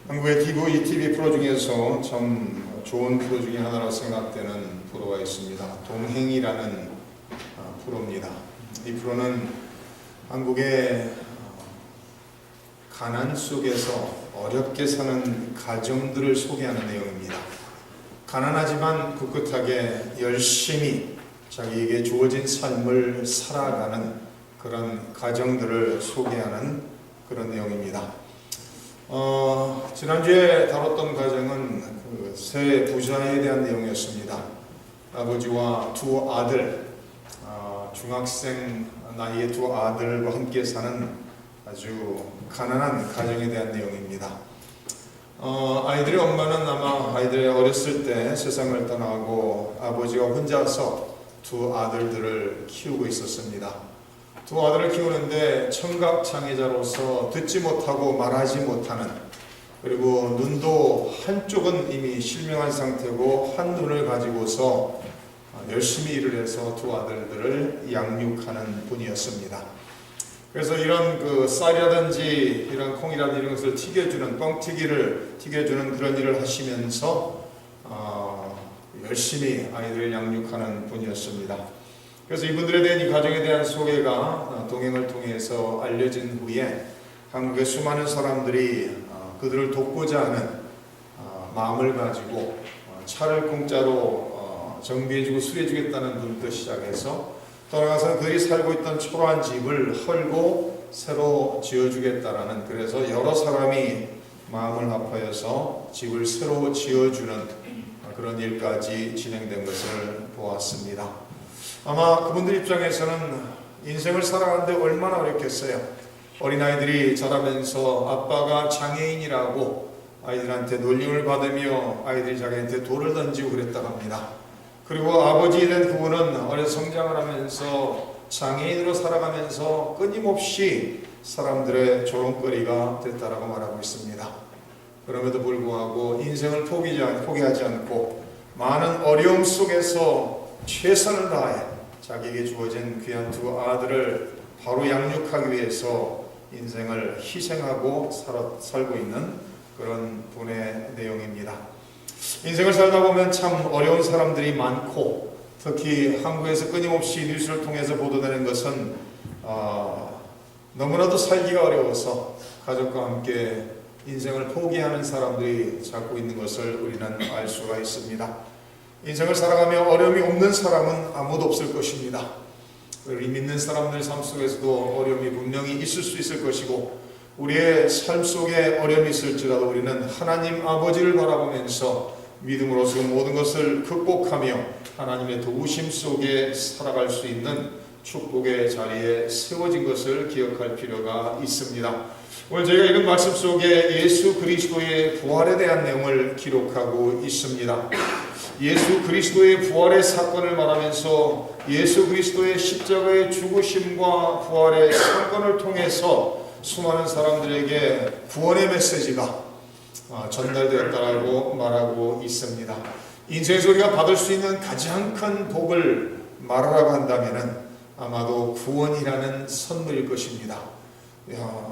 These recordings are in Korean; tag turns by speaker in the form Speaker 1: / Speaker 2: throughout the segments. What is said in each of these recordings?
Speaker 1: 한국의 TV 프로 중에서 참 좋은 프로 중에 하나로 생각되는 프로가 있습니다. 동행이라는 프로입니다. 이 프로는 한국의 가난 속에서 어렵게 사는 가정들을 소개하는 내용입니다. 가난하지만 꿋꿋하게 열심히 자기에게 주어진 삶을 살아가는 그런 가정들을 소개하는 그런 내용입니다. 지난주에 다뤘던 가정은 세 부자에 대한 내용이었습니다. 아버지와 두 아들, 중학생 나이의 두 아들과 함께 사는 아주 가난한 가정에 대한 내용입니다. 아이들의 엄마는 아마 아이들이 어렸을 때 세상을 떠나고 아버지가 혼자서 두 아들들을 키우고 있었습니다. 두 아들을 키우는데 청각장애자로서 듣지 못하고 말하지 못하는, 그리고 눈도 한쪽은 이미 실명한 상태고 한 눈을 가지고서 열심히 일을 해서 두 아들들을 양육하는 분이었습니다. 그래서 이런 쌀이라든지 이런 콩이라든지 이런 것을 튀겨주는, 뻥튀기를 튀겨주는 그런 일을 하시면서 열심히 아이들을 양육하는 분이었습니다. 그래서 이분들에 대한 이 가정에 대한 소개가 동행을 통해서 알려진 후에 한국의 수많은 사람들이 그들을 돕고자 하는 마음을 가지고 차를 공짜로 정비해주고 수리해주겠다는 분부터 시작해서 돌아가서 그들이 살고 있던 초라한 집을 헐고 새로 지어주겠다라는, 그래서 여러 사람이 마음을 합하여서 집을 새로 지어주는 그런 일까지 진행된 것을 보았습니다. 아마 그분들 입장에서는 인생을 살아가는데 얼마나 어렵겠어요. 어린아이들이 자라면서 아빠가 장애인이라고 아이들한테 놀림을 받으며 아이들이 자기한테 돌을 던지고 그랬다고 합니다. 그리고 아버지에 대한 그분은 어려서 성장을 하면서 장애인으로 살아가면서 끊임없이 사람들의 조롱거리가 됐다라고 말하고 있습니다. 그럼에도 불구하고 인생을 포기하지 않고 많은 어려움 속에서 최선을 다해 자기에게 주어진 귀한 두 아들을 바로 양육하기 위해서 인생을 희생하고 살고 있는 그런 분의 내용입니다. 인생을 살다 보면 참 어려운 사람들이 많고, 특히 한국에서 끊임없이 뉴스를 통해서 보도되는 것은 너무나도 살기가 어려워서 가족과 함께 인생을 포기하는 사람들이 자꾸 있는 것을 우리는 알 수가 있습니다. 인생을 살아가며 어려움이 없는 사람은 아무도 없을 것입니다. 우리 믿는 사람들 삶 속에서도 어려움이 분명히 있을 수 있을 것이고, 우리의 삶 속에 어려움이 있을지라도 우리는 하나님 아버지를 바라보면서 믿음으로서 모든 것을 극복하며 하나님의 도우심 속에 살아갈 수 있는 축복의 자리에 세워진 것을 기억할 필요가 있습니다. 오늘 저희가 읽은 말씀 속에 예수 그리스도의 부활에 대한 내용을 기록하고 있습니다. 예수 그리스도의 부활의 사건을 말하면서 예수 그리스도의 십자가의 죽으심과 부활의 사건을 통해서 수많은 사람들에게 구원의 메시지가 전달되었다라고 말하고 있습니다. 인생에서 우리가 받을 수 있는 가장 큰 복을 말하라고 한다면 아마도 구원이라는 선물일 것입니다.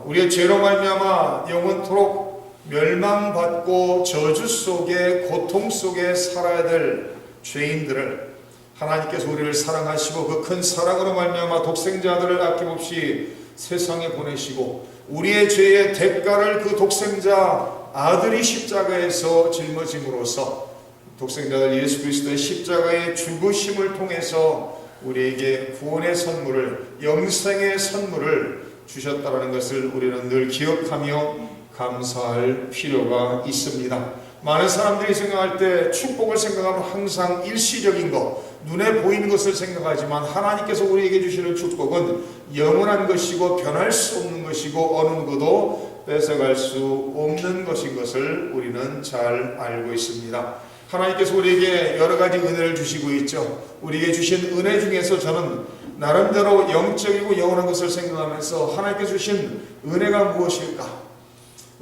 Speaker 1: 우리의 죄로 말미암아 영원토록 멸망받고 저주 속에 고통 속에 살아야 될 죄인들을 하나님께서 우리를 사랑하시고 그 큰 사랑으로 말미암아 독생자들을 아낌없이 세상에 보내시고 우리의 죄의 대가를 그 독생자 아들이 십자가에서 짊어짐으로써 독생자들 예수 그리스도의 십자가의 죽으심을 통해서 우리에게 구원의 선물을, 영생의 선물을 주셨다는 것을 우리는 늘 기억하며 감사할 필요가 있습니다. 많은 사람들이 생각할 때 축복을 생각하면 항상 일시적인 것, 눈에 보이는 것을 생각하지만 하나님께서 우리에게 주시는 축복은 영원한 것이고 변할 수 없는 것이고 어느 누구도 뺏어갈 수 없는 것인 것을 우리는 잘 알고 있습니다. 하나님께서 우리에게 여러 가지 은혜를 주시고 있죠. 우리에게 주신 은혜 중에서 저는 나름대로 영적이고 영원한 것을 생각하면서 하나님께서 주신 은혜가 무엇일까?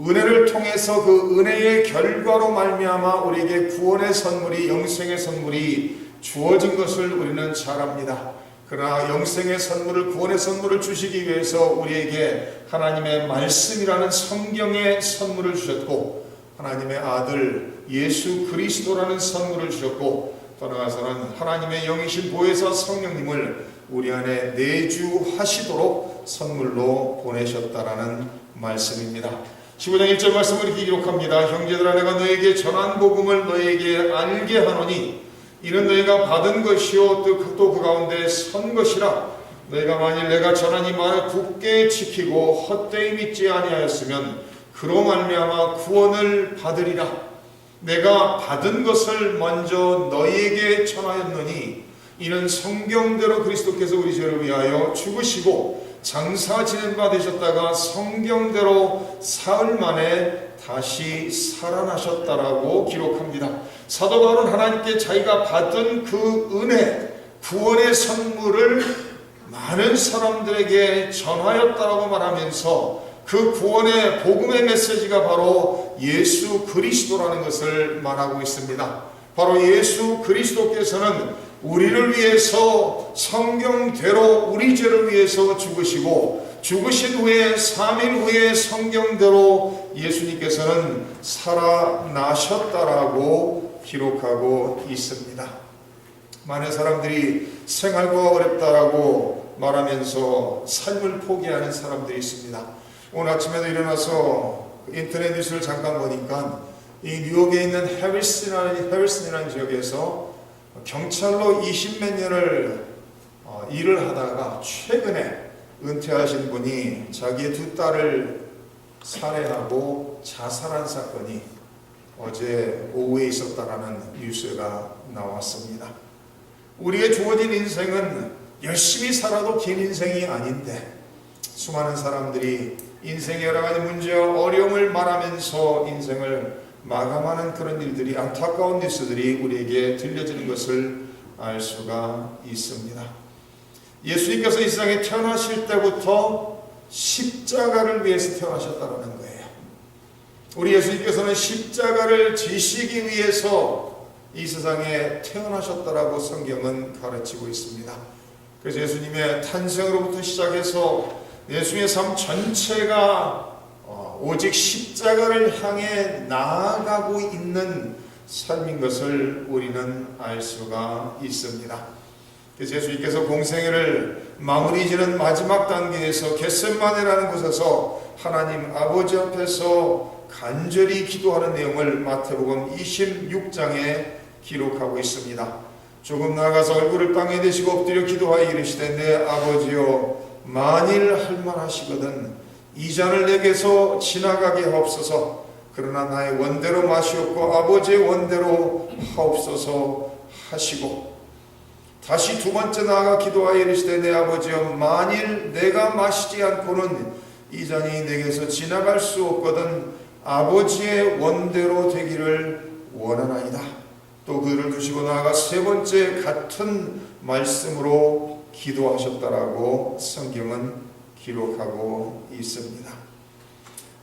Speaker 1: 은혜를 통해서 그 은혜의 결과로 말미암아 우리에게 구원의 선물이, 영생의 선물이 주어진 것을 우리는 잘 압니다. 그러나 영생의 선물을, 구원의 선물을 주시기 위해서 우리에게 하나님의 말씀이라는 성경의 선물을 주셨고, 하나님의 아들 예수 그리스도라는 선물을 주셨고, 또 나아가서는 하나님의 영이신 보혜사 성령님을 우리 안에 내주하시도록 선물로 보내셨다라는 말씀입니다. 15장 1절 말씀을 이렇게 기록합니다. 형제들아, 내가 너에게 전한 복음을 너에게 알게 하노니 이는 너희가 받은 것이요 또 그 가운데 선 것이라. 너희가 만일 내가 전한 이 말을 굳게 지키고 헛되이 믿지 아니하였으면 그로 말미암아 구원을 받으리라. 내가 받은 것을 먼저 너희에게 전하였노니 이는 성경대로 그리스도께서 우리 죄를 위하여 죽으시고 장사 지낸 바 되셨다가 성경대로 사흘 만에 다시 살아나셨다라고 기록합니다. 사도 바울은 하나님께 자기가 받은 그 은혜, 구원의 선물을 많은 사람들에게 전하였다라고 말하면서 그 구원의 복음의 메시지가 바로 예수 그리스도라는 것을 말하고 있습니다. 바로 예수 그리스도께서는 우리를 위해서 성경대로 우리 죄를 위해서 죽으시고, 죽으신 후에 3일 후에 성경대로 예수님께서는 살아나셨다라고 기록하고 있습니다. 많은 사람들이 생활과 어렵다라고 말하면서 삶을 포기하는 사람들이 있습니다. 오늘 아침에도 일어나서 인터넷 뉴스를 잠깐 보니까 이 뉴욕에 있는 해리슨이라는 지역에서 경찰로 20몇 년을 일을 하다가 최근에 은퇴하신 분이 자기의 두 딸을 살해하고 자살한 사건이 어제 오후에 있었다라는 뉴스가 나왔습니다. 우리의 주어진 인생은 열심히 살아도 긴 인생이 아닌데, 수많은 사람들이 인생의 여러 가지 문제와 어려움을 말하면서 인생을 마감하는 그런 일들이, 안타까운 뉴스들이 우리에게 들려지는 것을 알 수가 있습니다. 예수님께서 이 세상에 태어나실 때부터 십자가를 위해서 태어나셨다는 거예요. 우리 예수님께서는 십자가를 지시기 위해서 이 세상에 태어나셨다라고 성경은 가르치고 있습니다. 그래서 예수님의 탄생으로부터 시작해서 예수님의 삶 전체가 오직 십자가를 향해 나아가고 있는 삶인 것을 우리는 알 수가 있습니다. 그래서 예수님께서 공생애를 마무리 지는 마지막 단계에서 겟세마네라는 곳에서 하나님 아버지 앞에서 간절히 기도하는 내용을 마태복음 26장에 기록하고 있습니다. 조금 나아가서 얼굴을 땅에 대시고 엎드려 기도하여 이르시되, 내 아버지여, 만일 할만하시거든 이 잔을 내게서 지나가게 하옵소서. 그러나 나의 원대로 마시옵고 아버지의 원대로 하옵소서 하시고, 다시 두 번째 나아가 기도하여 이르시되, 내 아버지여, 만일 내가 마시지 않고는 이 잔이 내게서 지나갈 수 없거든 아버지의 원대로 되기를 원하나이다. 또 그를 두시고 나아가 세 번째 같은 말씀으로 기도하셨다라고 성경은 기록하고 있습니다.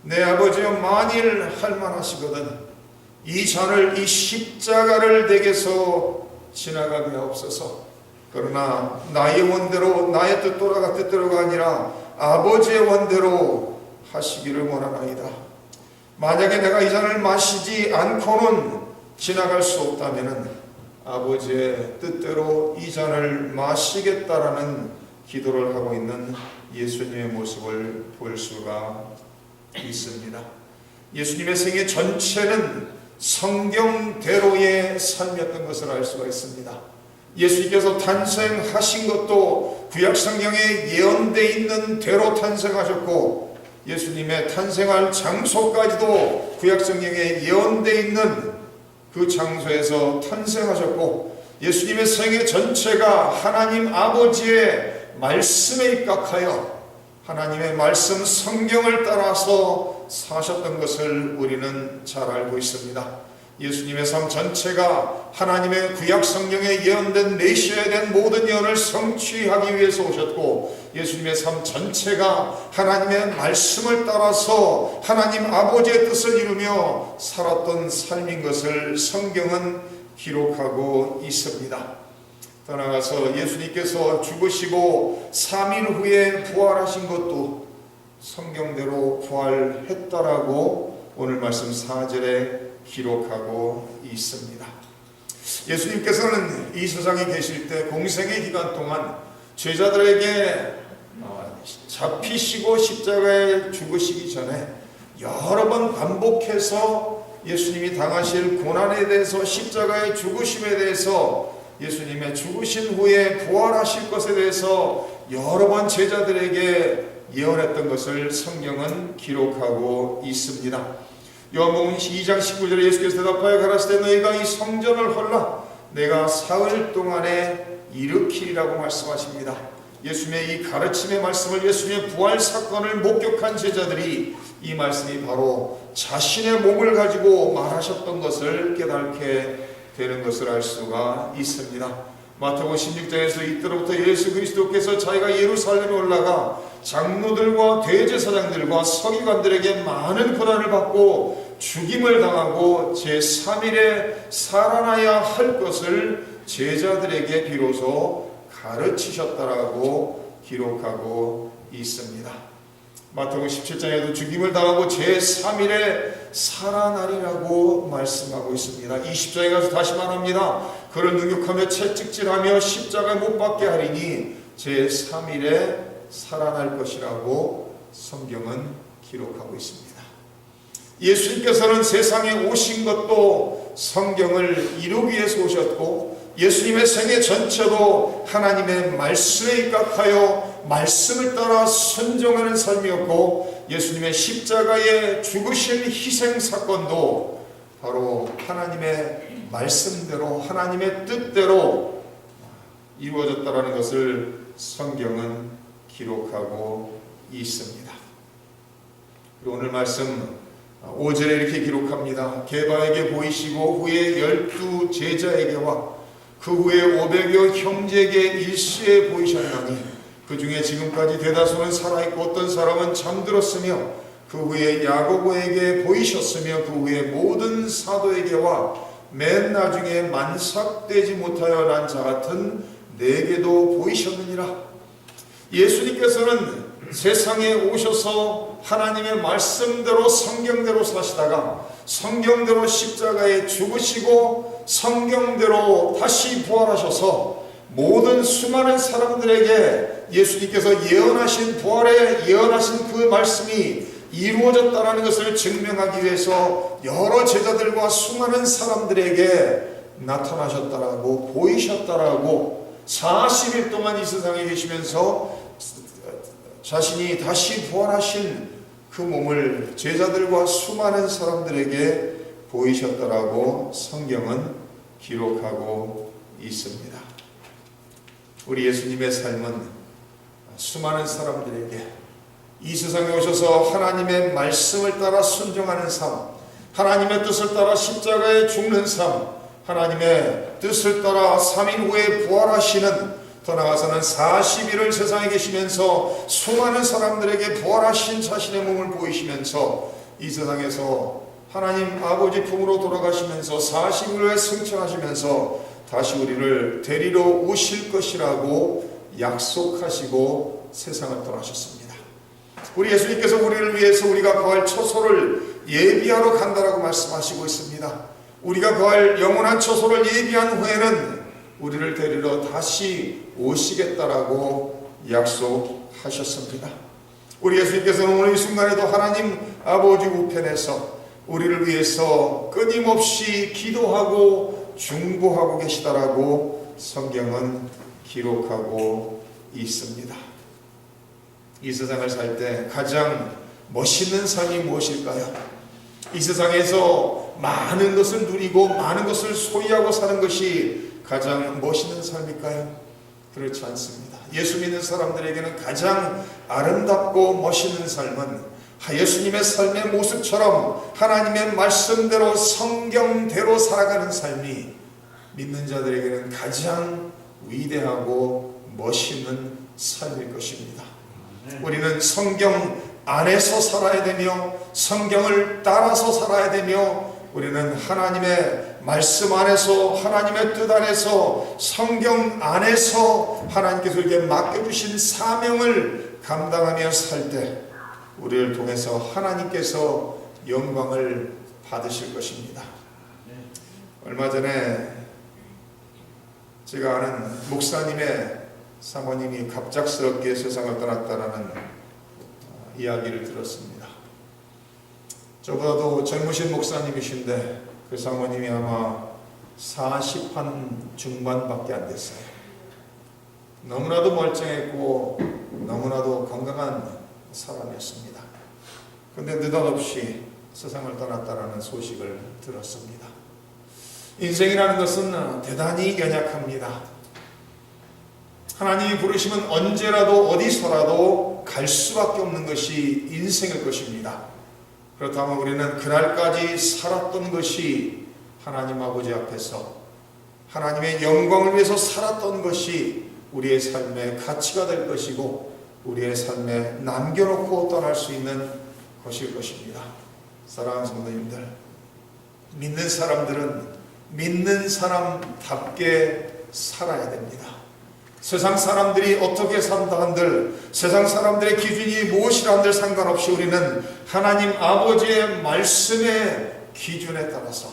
Speaker 1: 내 아버지여, 만일 할만하시거든 이 잔을, 이 십자가를 내게서 지나가게 하옵소서. 그러나 나의 원대로, 나의 뜻대로가 아니라 아버지의 원대로 하시기를 원하나이다. 만약에 내가 이 잔을 마시지 않고는 지나갈 수 없다면 아버지의 뜻대로 이 잔을 마시겠다라는 기도를 하고 있는 예수님의 모습을 볼 수가 있습니다. 예수님의 생애 전체는 성경대로의 삶이었던 것을 알 수가 있습니다. 예수님께서 탄생하신 것도 구약성경에 예언되어 있는 대로 탄생하셨고, 예수님의 탄생할 장소까지도 구약성경에 예언되어 있는 그 장소에서 탄생하셨고, 예수님의 생애 전체가 하나님 아버지의 말씀에 입각하여 하나님의 말씀 성경을 따라서 사셨던 것을 우리는 잘 알고 있습니다. 예수님의 삶 전체가 하나님의 구약 성경에 예언된 메시아에 대한 모든 예언을 성취하기 위해서 오셨고, 예수님의 삶 전체가 하나님의 말씀을 따라서 하나님 아버지의 뜻을 이루며 살았던 삶인 것을 성경은 기록하고 있습니다. 더 나아가서 예수님께서 죽으시고 3일 후에 부활하신 것도 성경대로 부활했다라고 오늘 말씀 4절에 기록하고 있습니다. 예수님께서는 이 세상에 계실 때 공생의 기간 동안 제자들에게 잡히시고 십자가에 죽으시기 전에 여러 번 반복해서 예수님이 당하실 고난에 대해서, 십자가의 죽으심에 대해서, 예수님의 죽으신 후에 부활하실 것에 대해서 여러 번 제자들에게 예언했던 것을 성경은 기록하고 있습니다. 요한복음 2장 19절에 예수께서 대답하여 가라사대 너희가 이 성전을 헐라 내가 사흘 동안에 일으키리라고 말씀하십니다. 예수님의 이 가르침의 말씀을, 예수님의 부활 사건을 목격한 제자들이 이 말씀이 바로 자신의 몸을 가지고 말하셨던 것을 깨닫게 되는 것을 알 수가 있습니다. 마태복음 16장에서 이때로부터 예수 그리스도께서 자기가 예루살렘에 올라가 장로들과 대제사장들과 서기관들에게 많은 고난을 받고 죽임을 당하고 제3일에 살아나야 할 것을 제자들에게 비로소 가르치셨다라고 기록하고 있습니다. 마태복음 17장에도 죽임을 당하고 제3일에 살아나리라고 말씀하고 있습니다. 20장에 가서 다시 말합니다. 그를 능욕하며 채찍질하며 십자가에 못 박게 하리니 제3일에 살아날 것이라고 성경은 기록하고 있습니다. 예수님께서는 세상에 오신 것도 성경을 이루기 위해서 오셨고, 예수님의 생애 전체도 하나님의 말씀에 입각하여 말씀을 따라 순종하는 삶이었고, 예수님의 십자가의 죽으신 희생 사건도 바로 하나님의 말씀대로, 하나님의 뜻대로 이루어졌다는 것을 성경은 기록하고 있습니다. 그리고 오늘 말씀 5절에 이렇게 기록합니다. 게바에게 보이시고 후에 12 제자에게와 그 후에 500여 형제에게 일시에 보이셨나니 그 중에 지금까지 대다수는 살아있고 어떤 사람은 잠들었으며 그 후에 야고보에게 보이셨으며 그 후에 모든 사도에게와 맨 나중에 만삭되지 못하여 난 자 같은 내게도 보이셨느니라. 예수님께서는 세상에 오셔서 하나님의 말씀대로 성경대로 사시다가 성경대로 십자가에 죽으시고 성경대로 다시 부활하셔서 모든 수많은 사람들에게 예수님께서 예언하신 부활에 예언하신 그 말씀이 이루어졌다는 것을 증명하기 위해서 여러 제자들과 수많은 사람들에게 나타나셨다라고, 보이셨다라고, 40일 동안 이 세상에 계시면서 자신이 다시 부활하신 그 몸을 제자들과 수많은 사람들에게 보이셨다라고 성경은 기록하고 있습니다. 우리 예수님의 삶은 수많은 사람들에게 이 세상에 오셔서 하나님의 말씀을 따라 순종하는 삶, 하나님의 뜻을 따라 십자가에 죽는 삶, 하나님의 뜻을 따라 3일 후에 부활하시는, 더 나아가서는 40일을 세상에 계시면서 수많은 사람들에게 부활하신 자신의 몸을 보이시면서 이 세상에서 하나님 아버지 품으로 돌아가시면서 40일 후에 승천하시면서 다시 우리를 데리러 오실 것이라고 약속하시고 세상을 떠나셨습니다. 우리 예수님께서 우리를 위해서 우리가 거할 처소를 예비하러 간다라고 말씀하시고 있습니다. 우리가 거할 영원한 처소를 예비한 후에는 우리를 데리러 다시 오시겠다라고 약속하셨습니다. 우리 예수님께서는 오늘 이 순간에도 하나님 아버지 우편에서 우리를 위해서 끊임없이 기도하고 중보하고 계시다라고 성경은 기록하고 있습니다. 이 세상을 살 때 가장 멋있는 삶이 무엇일까요? 이 세상에서 많은 것을 누리고 많은 것을 소유하고 사는 것이 가장 멋있는 삶일까요? 그렇지 않습니다. 예수 믿는 사람들에게는 가장 아름답고 멋있는 삶은 예수님의 삶의 모습처럼 하나님의 말씀대로 성경대로 살아가는 삶이 믿는 자들에게는 가장 위대하고 멋있는 삶일 것입니다. 우리는 성경 안에서 살아야 되며 성경을 따라서 살아야 되며 우리는 하나님의 말씀 안에서 하나님의 뜻 안에서 성경 안에서 하나님께서 우리에게 맡겨주신 사명을 감당하며 살 때 우리를 통해서 하나님께서 영광을 받으실 것입니다. 얼마 전에 제가 아는 목사님의 사모님이 갑작스럽게 세상을 떠났다라는 이야기를 들었습니다. 저보다도 젊으신 목사님이신데 그 사모님이 아마 40한 중반밖에 안 됐어요. 너무나도 멀쩡했고 너무나도 건강한 사람이었습니다. 그런데 느닷없이 세상을 떠났다라는 소식을 들었습니다. 인생이라는 것은 대단히 연약합니다. 하나님이 부르시면 언제라도 어디서라도 갈 수밖에 없는 것이 인생일 것입니다. 그렇다면 우리는 그날까지 살았던 것이 하나님 아버지 앞에서 하나님의 영광을 위해서 살았던 것이 우리의 삶의 가치가 될 것이고 우리의 삶에 남겨놓고 떠날 수 있는 것일 것입니다. 사랑하는 성도님들, 믿는 사람들은 믿는 사람답게 살아야 됩니다. 세상 사람들이 어떻게 산다 한들, 세상 사람들의 기준이 무엇이라 한들 상관없이 우리는 하나님 아버지의 말씀의 기준에 따라서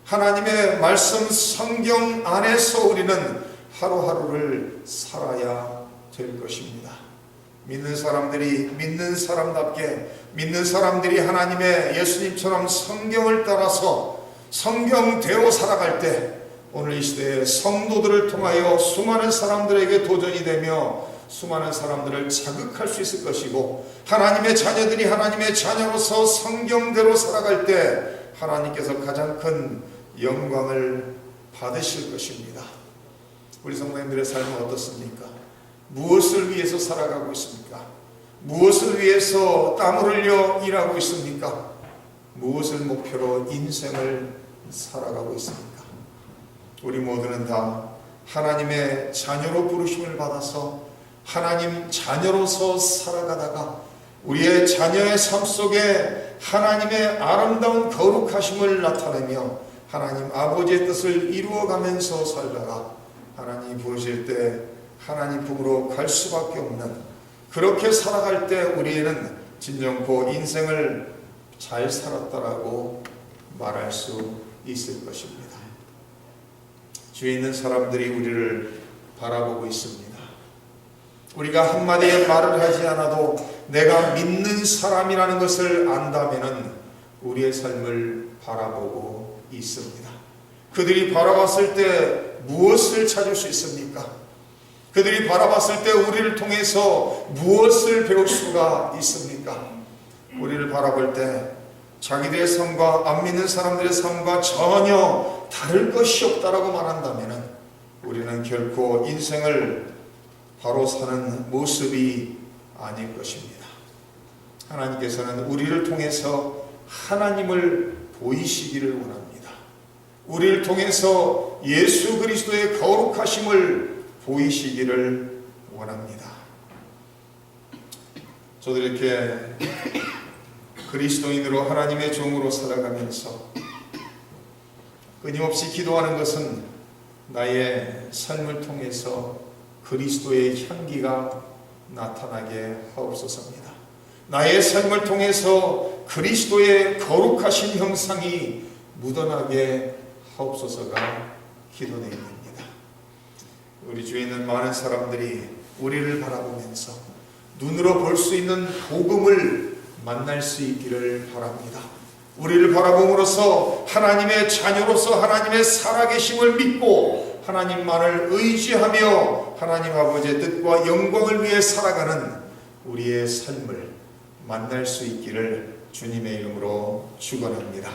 Speaker 1: 하나님의 말씀 성경 안에서 우리는 하루하루를 살아야 될 것입니다. 믿는 사람들이 믿는 사람답게, 믿는 사람들이 하나님의 예수님처럼 성경을 따라서 성경대로 살아갈 때 오늘 이 시대에 성도들을 통하여 수많은 사람들에게 도전이 되며 수많은 사람들을 자극할 수 있을 것이고, 하나님의 자녀들이 하나님의 자녀로서 성경대로 살아갈 때 하나님께서 가장 큰 영광을 받으실 것입니다. 우리 성도님들의 삶은 어떻습니까? 무엇을 위해서 살아가고 있습니까? 무엇을 위해서 땀을 흘려 일하고 있습니까? 무엇을 목표로 인생을 살아가고 있습니까? 우리 모두는 다 하나님의 자녀로 부르심을 받아서 하나님 자녀로서 살아가다가 우리의 자녀의 삶 속에 하나님의 아름다운 거룩하심을 나타내며 하나님 아버지의 뜻을 이루어가면서 살다가 하나님이 부르실 때 하나님 품으로 갈 수밖에 없는, 그렇게 살아갈 때 우리는 진정코 인생을 잘 살았다라고 말할 수 있을 것입니다. 주위에 있는 사람들이 우리를 바라보고 있습니다. 우리가 한마디의 말을 하지 않아도 내가 믿는 사람이라는 것을 안다면은 우리의 삶을 바라보고 있습니다. 그들이 바라봤을 때 무엇을 찾을 수 있습니까? 그들이 바라봤을 때 우리를 통해서 무엇을 배울 수가 있습니까? 우리를 바라볼 때 자기들의 삶과 안 믿는 사람들의 삶과 전혀 다를 것이 없다라고 말한다면 우리는 결코 인생을 바로 사는 모습이 아닐 것입니다. 하나님께서는 우리를 통해서 하나님을 보이시기를 원합니다. 우리를 통해서 예수 그리스도의 거룩하심을 보이시기를 원합니다. 저도 이렇게 그리스도인으로 하나님의 종으로 살아가면서 끊임없이 기도하는 것은 나의 삶을 통해서 그리스도의 향기가 나타나게 하옵소서입니다. 나의 삶을 통해서 그리스도의 거룩하신 형상이 묻어나게 하옵소서가 기도드립니다. 우리 주위에 있는 많은 사람들이 우리를 바라보면서 눈으로 볼 수 있는 복음을 만날 수 있기를 바랍니다. 우리를 바라봄으로써 하나님의 자녀로서 하나님의 살아계심을 믿고 하나님만을 의지하며 하나님 아버지의 뜻과 영광을 위해 살아가는 우리의 삶을 만날 수 있기를 주님의 이름으로 축원합니다.